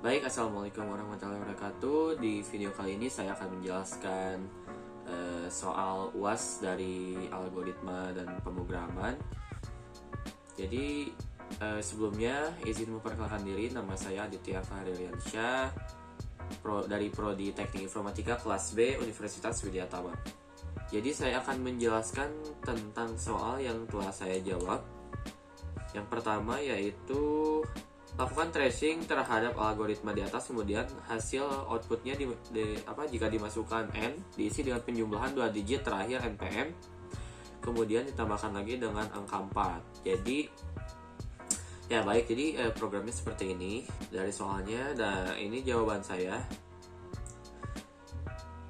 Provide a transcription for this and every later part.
Baik, Assalamualaikum warahmatullahi wabarakatuh. Di video kali ini saya akan menjelaskan soal UAS dari algoritma dan pemrograman. Jadi sebelumnya izin memperkenalkan diri, nama saya Aditya Fahriliansyah dari Prodi Teknik Informatika kelas B Universitas Widyatama. Jadi saya akan menjelaskan tentang soal yang telah saya jawab. Yang pertama yaitu lakukan tracing terhadap algoritma di atas, kemudian hasil outputnya jika dimasukkan n diisi dengan penjumlahan 2 digit terakhir npm, kemudian ditambahkan lagi dengan angka 4. Jadi programnya seperti ini dari soalnya. Dan ini jawaban saya.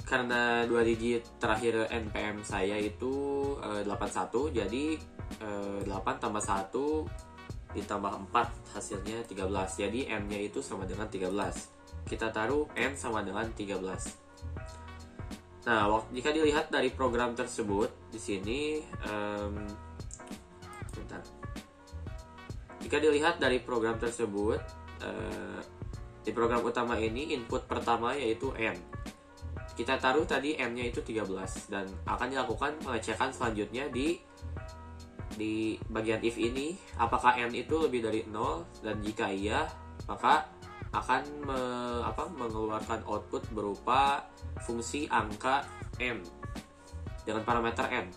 Karena 2 digit terakhir npm saya itu 81, jadi 8 tambah 1 ditambah 4 hasilnya 13. Jadi n nya itu sama dengan 13. Kita taruh n sama dengan 13. Nah, jika dilihat dari program tersebut di sini jika dilihat dari program tersebut di program utama ini input pertama yaitu n. Kita taruh tadi n nya itu 13 dan akan dilakukan pengecekan selanjutnya di bagian if ini, apakah n itu lebih dari 0, dan jika iya maka akan mengeluarkan output berupa fungsi angka n dengan parameter n.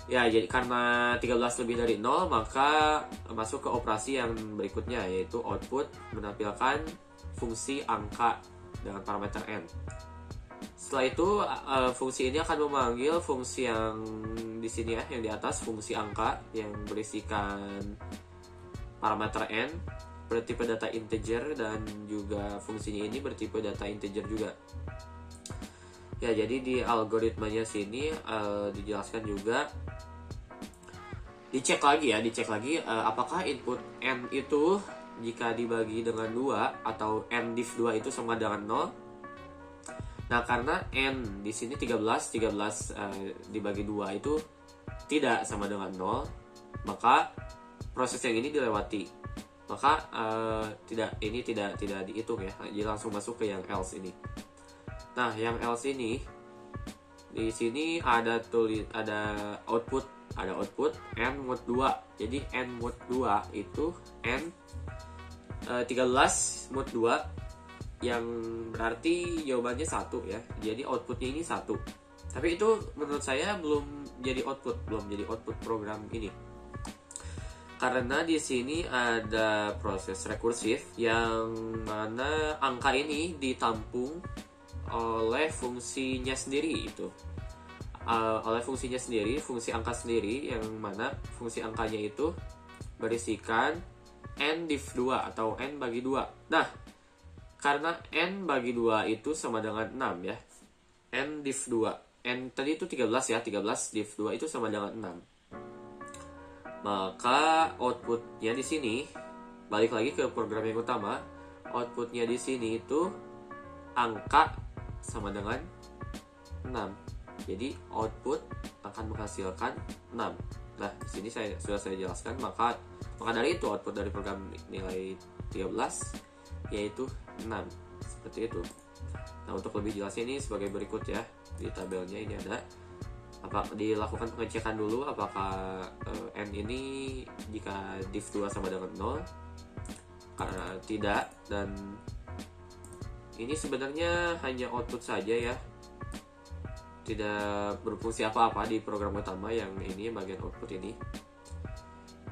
Ya, jadi karena 13 lebih dari 0 maka masuk ke operasi yang berikutnya, yaitu output menampilkan fungsi angka dengan parameter n. Setelah itu fungsi ini akan memanggil fungsi yang di sini ya, yang di atas, fungsi angka yang berisikan parameter n bertipe data integer, dan juga fungsinya ini bertipe data integer juga. Ya, jadi di algoritmanya sini dijelaskan juga, dicek lagi apakah input n itu jika dibagi dengan 2 atau n div 2 itu sama dengan 0. Nah, karena n di sini 13 dibagi 2 itu tidak sama dengan 0, maka proses yang ini dilewati. Maka tidak dihitung ya. Jadi langsung masuk ke yang else ini. Nah, yang else ini di sini ada output n mod 2. Jadi n mod 2 itu n 13 mod 2, yang berarti jawabannya 1 ya. Jadi outputnya ini 1. Tapi itu menurut saya belum jadi output program ini. Karena di sini ada proses rekursif yang mana angka ini ditampung oleh fungsinya sendiri itu. Fungsi angka sendiri, yang mana fungsi angkanya itu berisikan n div 2 atau n bagi 2. Nah, karena n bagi 2 itu sama dengan 6 ya. N div 2. N tadi itu 13 ya. 13 div 2 itu sama dengan 6. Maka outputnya di sini, balik lagi ke program yang utama, outputnya di sini itu angka sama dengan 6. Jadi output akan menghasilkan 6. Nah, di sini sudah saya jelaskan, maka dari itu output dari program nilai 13 yaitu 6, seperti itu. Nah, untuk lebih jelasnya ini sebagai berikut ya. Di tabelnya ini ada dilakukan pengecekan dulu apakah n ini jika div 2 sama dengan 0, karena tidak, dan ini sebenarnya hanya output saja ya, tidak berfungsi apa-apa di program utama yang ini, bagian output ini.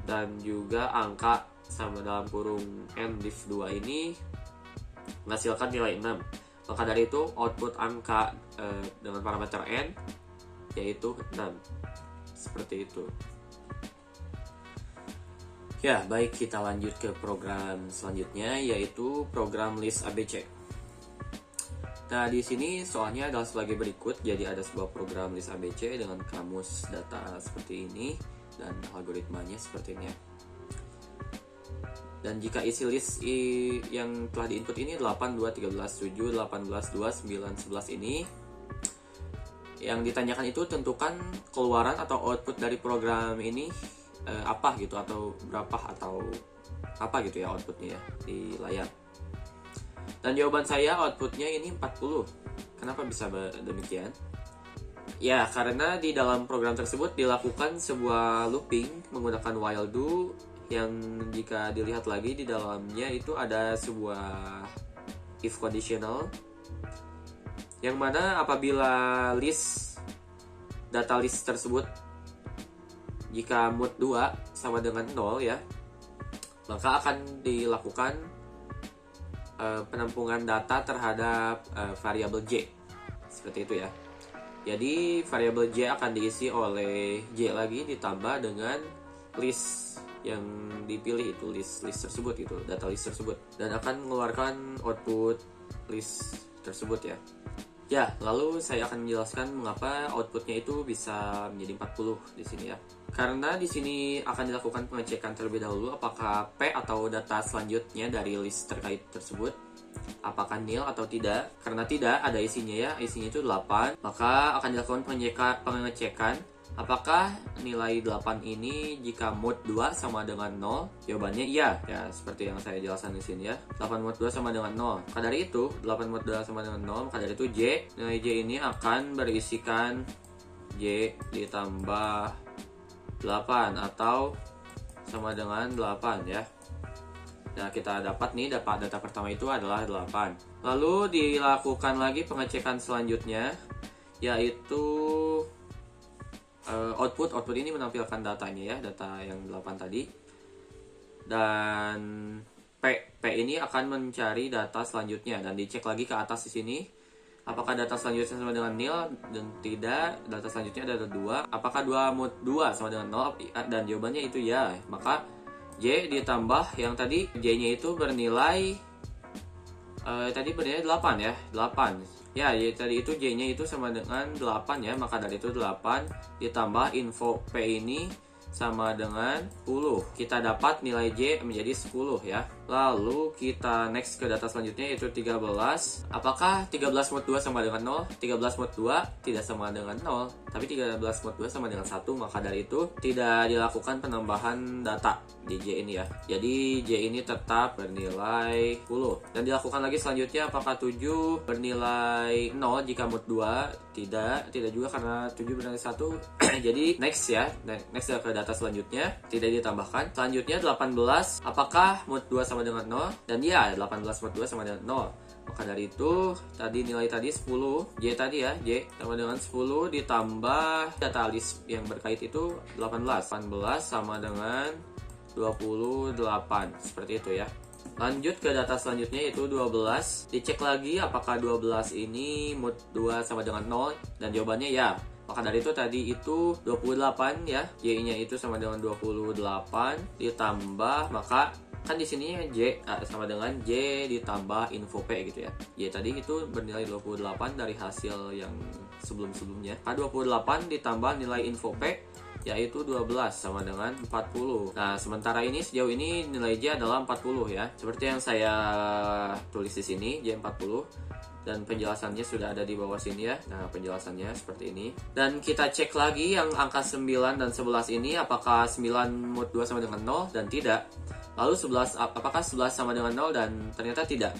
Dan juga angka sama dalam kurung n div 2 ini menghasilkan nilai 6. Maka dari itu output angka dengan parameter n yaitu 6. Seperti itu. Ya, baik, kita lanjut ke program selanjutnya, yaitu program list ABC. Nah, di sini soalnya adalah sebagai berikut. Jadi ada sebuah program list ABC dengan kamus data seperti ini dan algoritmanya seperti ini. Dan jika isi list yang telah diinput ini 8, 2, 13, 7, 18, 2, 9, 11 ini, yang ditanyakan itu tentukan keluaran atau output dari program ini apa gitu, atau berapa, atau apa gitu ya outputnya ya di layar. Dan jawaban saya outputnya ini 40. Kenapa bisa demikian? Ya, karena di dalam program tersebut dilakukan sebuah looping menggunakan while do yang jika dilihat lagi di dalamnya itu ada sebuah if conditional yang mana apabila data list tersebut jika mod 2 sama dengan 0 ya, maka akan dilakukan penampungan data terhadap variabel J. Seperti itu ya. Jadi variabel J akan diisi oleh J lagi ditambah dengan list yang dipilih itu list tersebut itu data list tersebut dan akan mengeluarkan output list tersebut ya. Ya, lalu saya akan menjelaskan mengapa outputnya itu bisa menjadi 40 di sini ya. Karena di sini akan dilakukan pengecekan terlebih dahulu apakah P atau data selanjutnya dari list terkait tersebut apakah nil atau tidak. Karena tidak ada isinya ya, isinya itu 8, maka akan dilakukan pengecekan apakah nilai 8 ini jika mod 2 sama dengan 0? Jawabannya iya. Ya, seperti yang saya jelaskan di sini ya. 8 mod 2 sama dengan 0. Maka dari itu, 8 mod 2 sama dengan 0, maka dari itu nilai J ini akan berisikan J ditambah 8 atau sama dengan 8 ya. Nah, kita dapat nih data pertama itu adalah 8. Lalu dilakukan lagi pengecekan selanjutnya yaitu output ini menampilkan datanya ya, data yang 8 tadi. Dan P ini akan mencari data selanjutnya dan dicek lagi ke atas di sini. Apakah data selanjutnya sama dengan nil dan tidak, data selanjutnya ada 2. Apakah 2 mod 2 sama dengan 0 dan jawabannya itu ya. Maka J ditambah yang tadi J-nya itu bernilai tadi bernilai 8 ya, 8. Ya, tadi itu J-nya itu sama dengan 8 ya, maka dari itu 8 ditambah info P ini sama dengan 10. Kita dapat nilai J menjadi 10 ya. Lalu kita next ke data selanjutnya yaitu 13. Apakah 13 mod 2 sama dengan 0? 13 mod 2 tidak sama dengan 0, tapi 13 mod 2 sama dengan 1, maka dari itu tidak dilakukan penambahan data di J ini ya. Jadi J ini tetap bernilai 10. Dan dilakukan lagi selanjutnya apakah 7 bernilai 0 jika mod 2? Tidak juga karena 7 bernilai 1. Jadi next ya. Next ke data selanjutnya tidak ditambahkan. Selanjutnya 18. Apakah mod 2 sama dengan 0? Dan ya, 18 mod 2 sama dengan 0. Maka dari itu tadi nilai tadi 10, J tadi ya, J sama dengan 10 ditambah data list yang berkait itu 18 sama dengan 28. Seperti itu ya. Lanjut ke data selanjutnya yaitu 12. Dicek lagi apakah 12 ini mod 2 sama dengan 0 dan jawabannya ya. Maka dari itu tadi itu 28 ya. Y-nya itu sama dengan 28 ditambah, maka kan di sini J sama dengan J ditambah info P gitu ya. Y tadi itu bernilai 28 dari hasil yang sebelum-sebelumnya. Maka 28 ditambah nilai info P yaitu 12 sama dengan 40. Nah, sementara ini sejauh ini nilai J adalah 40 ya. Seperti yang saya tulis di sini, J 40. Dan penjelasannya sudah ada di bawah sini ya. Nah, penjelasannya seperti ini. Dan kita cek lagi yang angka 9 dan 11 ini apakah 9 mod 2 sama dengan 0 dan tidak. Lalu 11 apakah 11 sama dengan 0 dan ternyata tidak.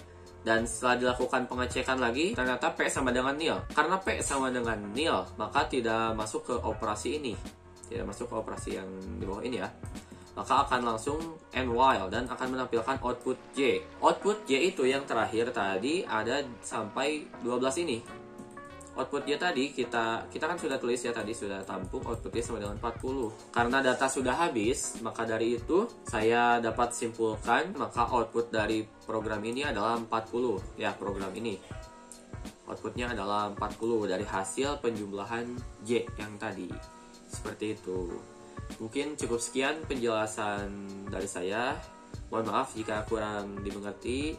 Dan setelah dilakukan pengecekan lagi, ternyata P sama dengan nil. Karena P sama dengan nil, maka tidak masuk ke operasi ini. Tidak masuk ke operasi yang di bawah ini ya. Maka akan langsung end while dan akan menampilkan output J. Output J itu yang terakhir tadi ada sampai 12 ini. Output J tadi kita kan sudah tulis ya, tadi sudah tampung output J sama dengan 40. Karena data sudah habis, maka dari itu saya dapat simpulkan maka output dari program ini adalah 40 ya, program ini. Outputnya adalah 40 dari hasil penjumlahan J yang tadi. Seperti itu. Mungkin cukup sekian penjelasan dari saya. Mohon maaf jika kurang dimengerti.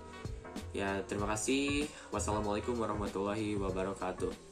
Ya, terima kasih. Wassalamualaikum warahmatullahi wabarakatuh.